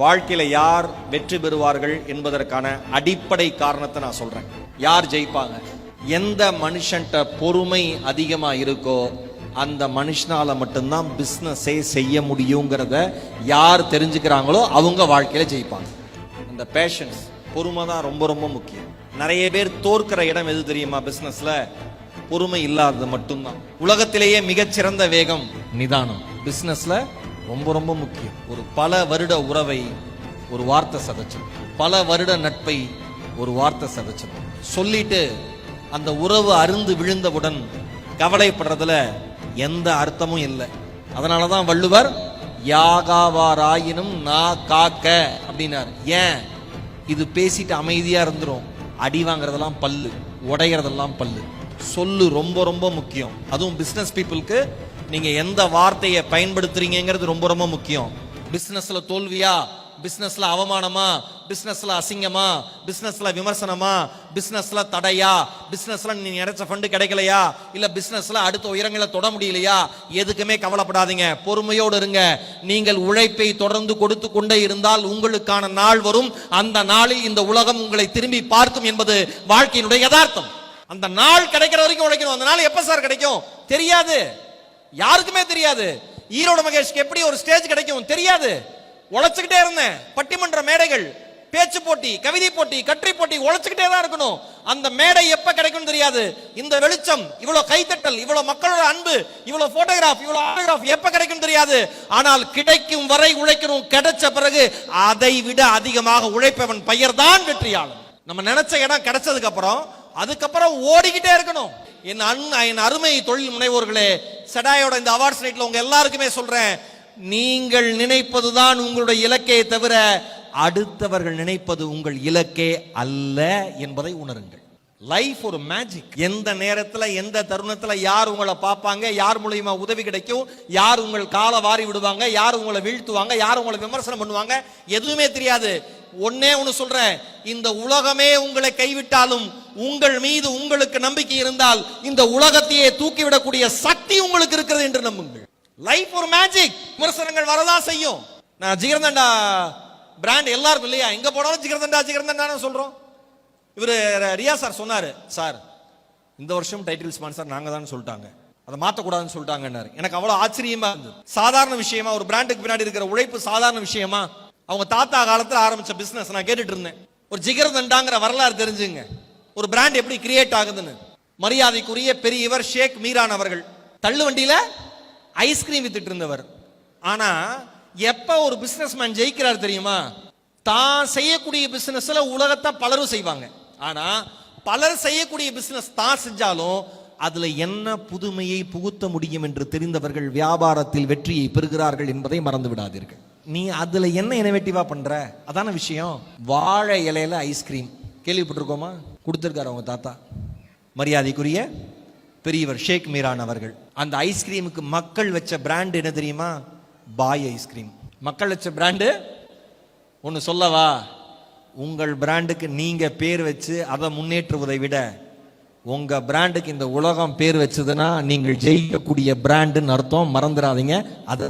வாழ்க்கையில யார் வெற்றி பெறுவார்கள் என்பதற்கான அடிப்படை காரணத்தை நான் சொல்றேன். யார் ஜெயிப்பாங்க? எந்த மனுஷன்ட்ட பொறுமை அதிகமா இருக்கோ அந்த மனுஷனால மட்டும்தான் பிசினஸே செய்ய முடியுங்கிறத யார் தெரிஞ்சுக்கிறாங்களோ அவங்க வாழ்க்கையில ஜெயிப்பாங்க. அந்த பேஷன்ஸ், பொறுமை தான் ரொம்ப ரொம்ப முக்கியம். நிறைய பேர் தோற்கிற இடம் எது தெரியுமா? பிசினஸ்ல பொறுமை இல்லாதது மட்டும்தான். உலகத்திலேயே மிகச்சிறந்த வேகம் நிதானம். பிசினஸ்ல ரொம்ப ரொம்ப முக்கியம். ஒரு பல வருட உறவை ஒரு வார்த்தை சதைச்சிடும், பல வருட நட்பை ஒரு வார்த்தை சதைச்சிடும். சொல்லிட்டு அந்த உறவு அருந்து விழுந்தவுடன் கவலைப்படுறதுல எந்த அர்த்தமும் இல்லை. அதனாலதான் வள்ளுவர் யாகாவாராயினும் நான் காக்க அப்படின்னாரு. ஏன்? இது பேசிட்டு அமைதியா இருந்துரும். அடி வாங்குறதெல்லாம் பல்லு, உடையறதெல்லாம் பல்லு. சொல்லு ரொம்ப ரொம்ப முக்கியம். அதுவும் பிசினஸ் பீப்புளுக்கு நீங்க எந்த வார்த்தையை பயன்படுத்துறீங்கிறது ரொம்ப ரொம்ப முக்கியம். பிசினஸ்ல தோல்வியா, பிசினஸ்ல அவமானமா, பிசினஸ்ல அசிங்கமா, பிசினஸ்ல விமர்சனமா, பிசினஸ்ல தடையா, பிசினஸ்ல நீ நினைச்ச ஃபண்ட் கிடைக்கலையா, இல்ல பிசினஸ்ல அடுத்த உயரங்களை தொட முடியலையா, எதுக்குமே கவலைப்படாதீங்க. பொறுமையோடு இருங்க. நீங்கள் உழைப்பை தொடர்ந்து கொடுத்து கொண்டே இருந்தால் உங்களுக்கான நாள் வரும். அந்த நாளில் இந்த உலகம் உங்களை திரும்பி பார்க்கும் என்பது வாழ்க்கையினுடைய யதார்த்தம். அந்த நாள் கிடைக்கிற வரைக்கும் உழைக்கணும். அந்த நாள் எப்ப சார் கிடைக்கும் தெரியாது, யாருக்குமே தெரியாது. ஈரோடு மகேஷ்க்கு எப்படி ஒரு ஸ்டேஜ் கிடைக்கும் தெரியாது. உழைச்சுக்கிட்டே இருந்தேன். பட்டிமன்ற மேடைகள், பேச்சு போட்டி, கவிதை போட்டி, கட்டுரை போட்டி, உழைச்சுக்கிட்டே தான் இருக்கணும். அந்த மேடை எப்ப கிடைக்கும் தெரியாது. இந்த வெளிச்சம், இவ்வளவு கைத்தட்டல், இவ்வளவு மக்களோட அன்பு, இவ்வளவு போட்டோகிராஃப், இவ்வளவு ஆட்டோகிராஃப் எப்ப கிடைக்கும் தெரியாது. ஆனால் கிடைக்கும் வரை உழைக்கணும். கிடைச்ச பிறகு அதை விட அதிகமாக உழைப்பவன் பெயர் தான் வெற்றியாளன். நம்ம நினைச்ச இடம் கிடைச்சதுக்கு அப்புறம் அதுக்கப்புறம் ஓடிக்கிட்டே இருக்கணும். என் அருமை தொழில் முனைவோர்களே, செடாயோட இந்த அவார்ட்ஸ் நைட்ல உங்க எல்லாருக்குமே சொல்றேன், நீங்கள் நினைப்பதுதான் உங்களுடைய இலக்கே தவிர அடுத்தவர்கள் நினைப்பது உங்கள் இலக்கே அல்ல என்பதை உணருங்கள். லைஃப் ஒரு மேஜிக். எந்த நேரத்துல எந்த தருணத்துல யார் உங்களை பார்ப்பாங்க, யார் மூலமா உதவி கிடைக்கும், யார் உங்கள் காலை வாரி விடுவாங்க, யார் உங்களை வீழ்த்துவாங்க, யார் உங்களை விமர்சனம் பண்ணுவாங்க, எதுவுமே தெரியாது. ஒன்னே ஒன்னு சொல்றேன், இந்த உலகமே உங்களை கைவிட்டாலும் உங்கள் மீது உங்களுக்கு நம்பிக்கை இருந்தால் இந்த உலகத்தையே தூக்கிவிடக்கூடிய சக்தி உங்களுக்கு இருக்கிறது என்று நம்புங்கள். லைஃப் ஒரு மேஜிக். விமர்சனங்கள் வரதான் செய்யும். நான் ஜிகர்தண்டா பிராண்ட் எல்லாருக்கும் இல்லையா, எங்க போனாலும் ஜிகர்தண்டா ஜிகர்தண்டா சொல்றோம். இவரு ரியா சார் சொன்னாரு, சார் இந்த வருஷம் டைட்டில் ஸ்பான்சர் நாங்க தான் சொல்லிட்டாங்க, அதை மாற்றக்கூடாதுன்னு சொல்லிட்டாங்கன்னாரு. எனக்கு அவ்வளவு ஆச்சரியமா இருந்தது. சாதாரண விஷயமா? ஒரு பிராண்டுக்கு பின்னாடி இருக்கிற உழைப்பு சாதாரண விஷயமா? அவங்க தாத்தா காலத்தில் ஆரம்பிச்ச பிசினஸ் நான் கேட்டுட்டு இருந்தேன். ஒரு ஜிகர்தண்டாங்கிற வரலாறு தெரிஞ்சுங்க, ஒரு பிராண்ட் எப்படி கிரியேட் ஆகுதுன்னு. மரியாதைக்குரிய பெரியவர் ஷேக் மீரான் அவர்கள் தள்ளு வண்டியில ஐஸ்கிரீம் வித்துட்டு இருந்தவர். ஆனா எப்ப ஒரு பிசினஸ் மேன் ஜெயிக்கிறார் தெரியுமா? தான் செய்யக்கூடிய பிசினஸ்ல உலகத்தை பலரும் செய்வாங்க. ஆனா பலர் செய்யக்கூடிய பிசினஸ் தான் செஞ்சாலும் அதுல என்ன புதுமையை புகுத்த முடியும் என்று தெரிந்தவர்கள் வியாபாரத்தில் வெற்றியை பெறுகிறார்கள் என்பதை மறந்து விடாதீர்கள். நீ அதுல என்ன இனோவேட்டிவா பண்ற, அதான விஷயம். வாழை இலையில ஐஸ்கிரீம் கேள்விப்பட்டிருக்கோமா? கொடுத்திருக்காரு அவங்க தாத்தா, மரியாதைக்குரிய பெரியவர் ஷேக் மீரான் அவர்கள். அந்த ஐஸ்கிரீமுக்கு மக்கள் வச்ச பிராண்ட் என்ன தெரியுமா? பாய் ஐஸ்கிரீம். மக்கள் வச்ச பிராண்டு ஒன்னு சொல்லவா? உங்கள் பிராண்டுக்கு நீங்க பேர் வச்சு அதை முன்னேற்றுவதை விட உங்க பிராண்டுக்கு இந்த உலகம் பேர் வச்சதுன்னா நீங்கள் ஜெயிக்கக்கூடிய பிராண்டுன்னு அர்த்தம். மறந்துடாதீங்க. அது